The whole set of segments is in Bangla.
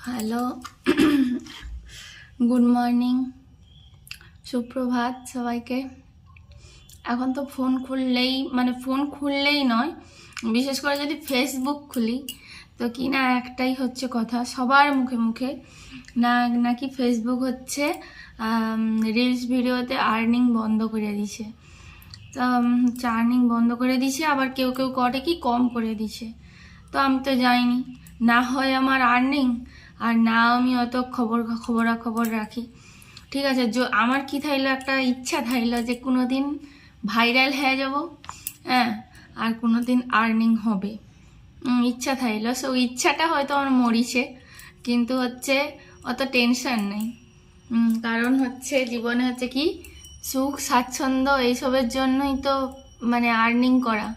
হ্যালো, গুড মর্নিং, সুপ্রভাত সবাইকে। এখন তো ফোন খুললেই নয়, বিশেষ করে যদি ফেসবুক খুলি তো কি না একটাই হচ্ছে কথা সবার মুখে মুখে, নাকি ফেসবুক হচ্ছে রিলস ভিডিওতে আর্নিং বন্ধ করে দিছে। তো আর্নিং বন্ধ করে দিছে, আবার কেউ কেউ করে কি কম করে দিছে। তো আমি তো জানি না, হয় আমার আর্নিং আর না আমি অত খবরাখবর রাখি। ঠিক আছে, আমার কি থাইলো, একটা ইচ্ছা থাইলো যে কোনো দিন ভাইরাল হয়ে যাব, হ্যাঁ, আর কোনো দিন আর্নিং হবে, ইচ্ছা থাইলো। সো ইচ্ছাটা হয়তো আমার মরিছে, কিন্তু হচ্ছে অত টেনশন নেই। কারণ হচ্ছে জীবনে হচ্ছে কি সুখ স্বাচ্ছন্দ্য এইসবের জন্যই তো আর্নিং করা।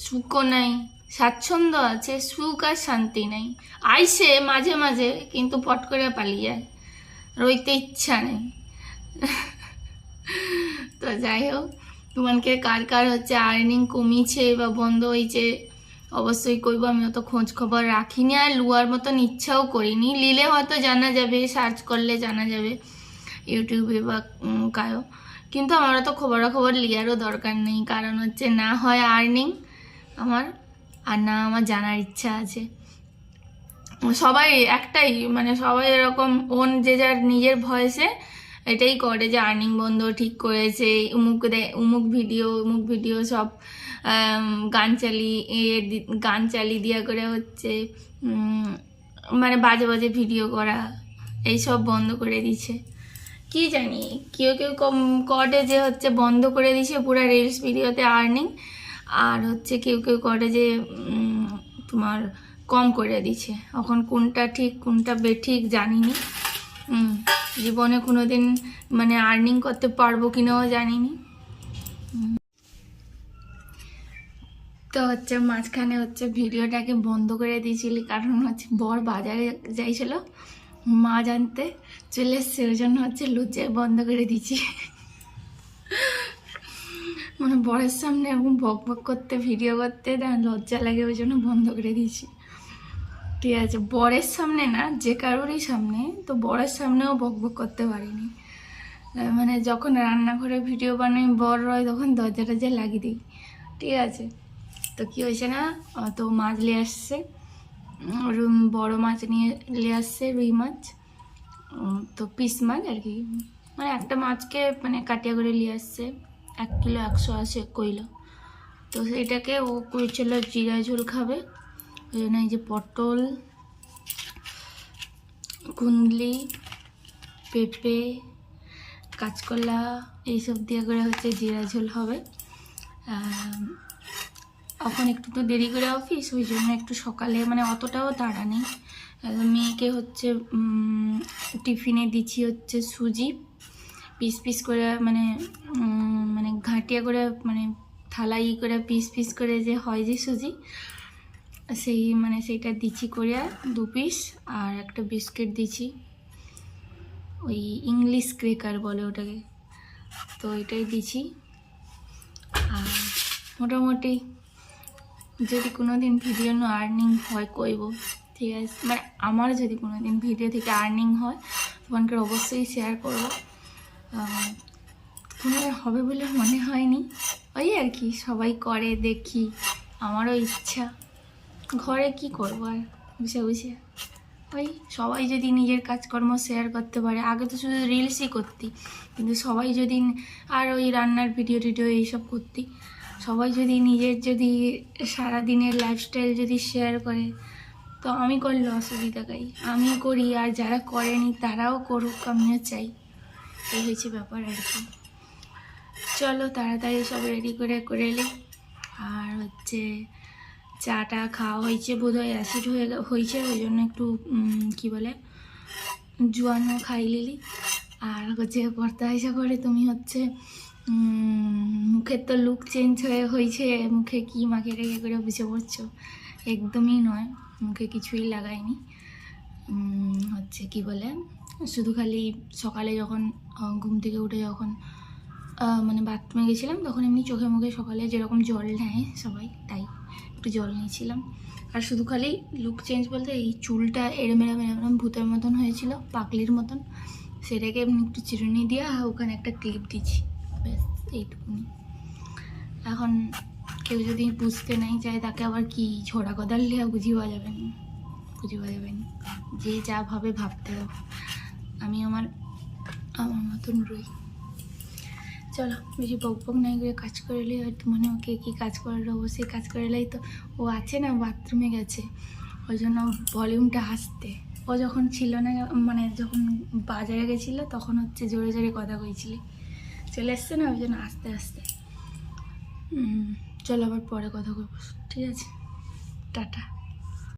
সুখও নাই, স্বাচ্ছন্দ্য আছে, সুখ আর শান্তি নাই। আইসে মাঝে মাঝে, কিন্তু পট করে পালিয়ে যায়, রইতে ইচ্ছা নেই। তো যাই হোক, তোমাকে কার কার হচ্ছে আর্নিং কমিছে বা বন্ধ হয়েছে অবশ্যই কইব। আমি অত খোঁজ খবর রাখিনি আর লুয়ার মতন ইচ্ছাও করিনি। লিলে হয়তো জানা যাবে, সার্চ করলে জানা যাবে ইউটিউবে বা কায়ো, কিন্তু আমার তো খবরাখবর লিয়ারও দরকার নেই। কারণ হচ্ছে না হয় আর্নিং আমার, আর না আমার জানার ইচ্ছা আছে। সবাই একটাই, সবাই এরকম যে যার নিজের ভয়েসে এটাই করে যে আর্নিং বন্ধ ঠিক করেছে, উমুক ভিডিও সব গান চালি দিয়া করে হচ্ছে বাজে বাজে ভিডিও করা, এইসব বন্ধ করে দিছে। কি জানি, কেউ কেউ করে যে হচ্ছে বন্ধ করে দিছে পুরো রিলস ভিডিওতে আর্নিং, আর হচ্ছে কেউ কেউ করে যে তোমার কম করে দিছে। এখন কোনটা ঠিক কোনটা বেঠিক জানিনি। জীবনে কোনোদিন আর্নিং করতে পারবো কিনাও জানিনি। তো হচ্ছে মাঝখানে হচ্ছে ভিডিওটাকে বন্ধ করে দিয়েছিলি, কারণ হচ্ছে বর বাজারে যাইছিল মাছ আনতে, চলে এসছে, ওই জন্য হচ্ছে লুচে বন্ধ করে দিয়েছি। বরের সামনে এরকম বক বক করতে, ভিডিও করতে না লজ্জা লাগে, ওই জন্য বন্ধ করে দিয়েছি। ঠিক আছে, বরের সামনে না, যে কারোরই সামনে, তো বরের সামনেও বক বক করতে পারিনি। যখন রান্নাঘরে ভিডিও বানাই বর রয়, তখন দরজা টরজা লাগিয়ে দিই। ঠিক আছে, তো কি হয়েছে না, তো মাছ নিয়ে আসছে, বড় মাছ নিয়ে আসছে, রুই মাছ, তো পিস মাছ আর কি, একটা মাছকে কাটিয়া করে নিয়ে আসছে, 1 কিলো 180 কইলো। তো সেইটাকে ও কইছিল জিরা ঝোল খাবে, ওই জন্য এই যে পটল, কুন্দলি, পেঁপে, কাঁচকলা এইসব দিয়ে করে হচ্ছে জিরা ঝোল হবে। এখন একটু তো দেরি করে অফিস, ওই জন্য একটু সকালে অতটাও তাড়া নেই। মেয়েকে হচ্ছে টিফিনে দিচ্ছি হচ্ছে সুজি, পিস পিস করে ঘাটিয়া করে থালাই করে পিস পিস করে যে হয় যে সুজি, সেই সেইটা দিচ্ছি করে 2 পিস, আর একটা বিস্কিট দিচ্ছি, ওই ইংলিশ ক্রেকার বলে ওটাকে, তো এটাই দিচ্ছি। আর মোটামুটি যদি কোনো দিন ভিডিও আর্নিং হয় কইব, ঠিক আছে, আমার যদি কোনো দিন ভিডিও থেকে আর্নিং হয় তোমাকে অবশ্যই শেয়ার করবো। কোনো হবে বলে মনে হয়নি, ওই আর কি সবাই করে দেখি, আমারও ইচ্ছা। ঘরে কি করবো আর বসে বসে, ওই সবাই যদি নিজের কাজকর্ম শেয়ার করতে পারে। আগে তো শুধু রিলসই করতি, কিন্তু সবাই যদি, আর ওই রান্নার ভিডিও টিডিও এইসব করতি, সবাই যদি নিজের যদি সারাদিনের লাইফস্টাইল যদি শেয়ার করে, তো আমি করলে অসুবিধা কাই, আমি করি, আর যারা করেনি তারাও করুক, আমিও চাই। এই হয়েছে ব্যাপার আর কি। চলো তাড়াতাড়ি সব রেডি করে এলি। আর হচ্ছে চাটা খাওয়া হয়েছে, বোধহয় অ্যাসিড হয়েছে, ওই জন্য একটু কি বলে জোয়ানো খাই লিলি। আর হচ্ছে পড়তে আসা করে তুমি হচ্ছে মুখের তো লুক চেঞ্জ হয়েছে, মুখে কি মাখে রেখে করে বুঝে পড়ছো, একদমই নয়, মুখে কিছুই লাগাইনি। হচ্ছে কি বলে শুধু খালি সকালে যখন ঘুম থেকে উঠে যখন বাথরুমে গেছিলাম, তখন এমনি চোখে মুখে সকালে যেরকম জল নেয় সবাই, তাই একটু জল নিয়েছিলাম। আর শুধু খালি লুক চেঞ্জ বলতে এই চুলটা এরম এরম এরম ভূতের মতন হয়েছিল, পাগলির মতন, সেটাকে এমনি একটু চিরুনি দিয়ে ওখানে একটা ক্লিপ দিচ্ছি, ব্যাস এইটুকুনি। এখন কেউ যদি বুঝতে নাই চায় তাকে আবার কি ঝোড়া কদাল লিয়া বুঝিয়ে যাবে না, যে যা ভাবে ভাবতে হবে। আমি আমার মতন রই। চলো বেশি বক বক নাই করে কাজ করে এলে, হয়তো মনে ওকে কী কাজ করে দেবো, সেই কাজ করে এলেই তো ও আছে না বাথরুমে গেছে, ওই জন্য ভলিউমটা আসতে, ও যখন ছিল না মানে যখন বাজারে গেছিলো তখন হচ্ছে জোরে জোরে কথা কইছিলি, চলে এসছে না ওই জন্য আস্তে আস্তে। চলো আবার পরে কথা বলবো, ঠিক আছে, টাটা।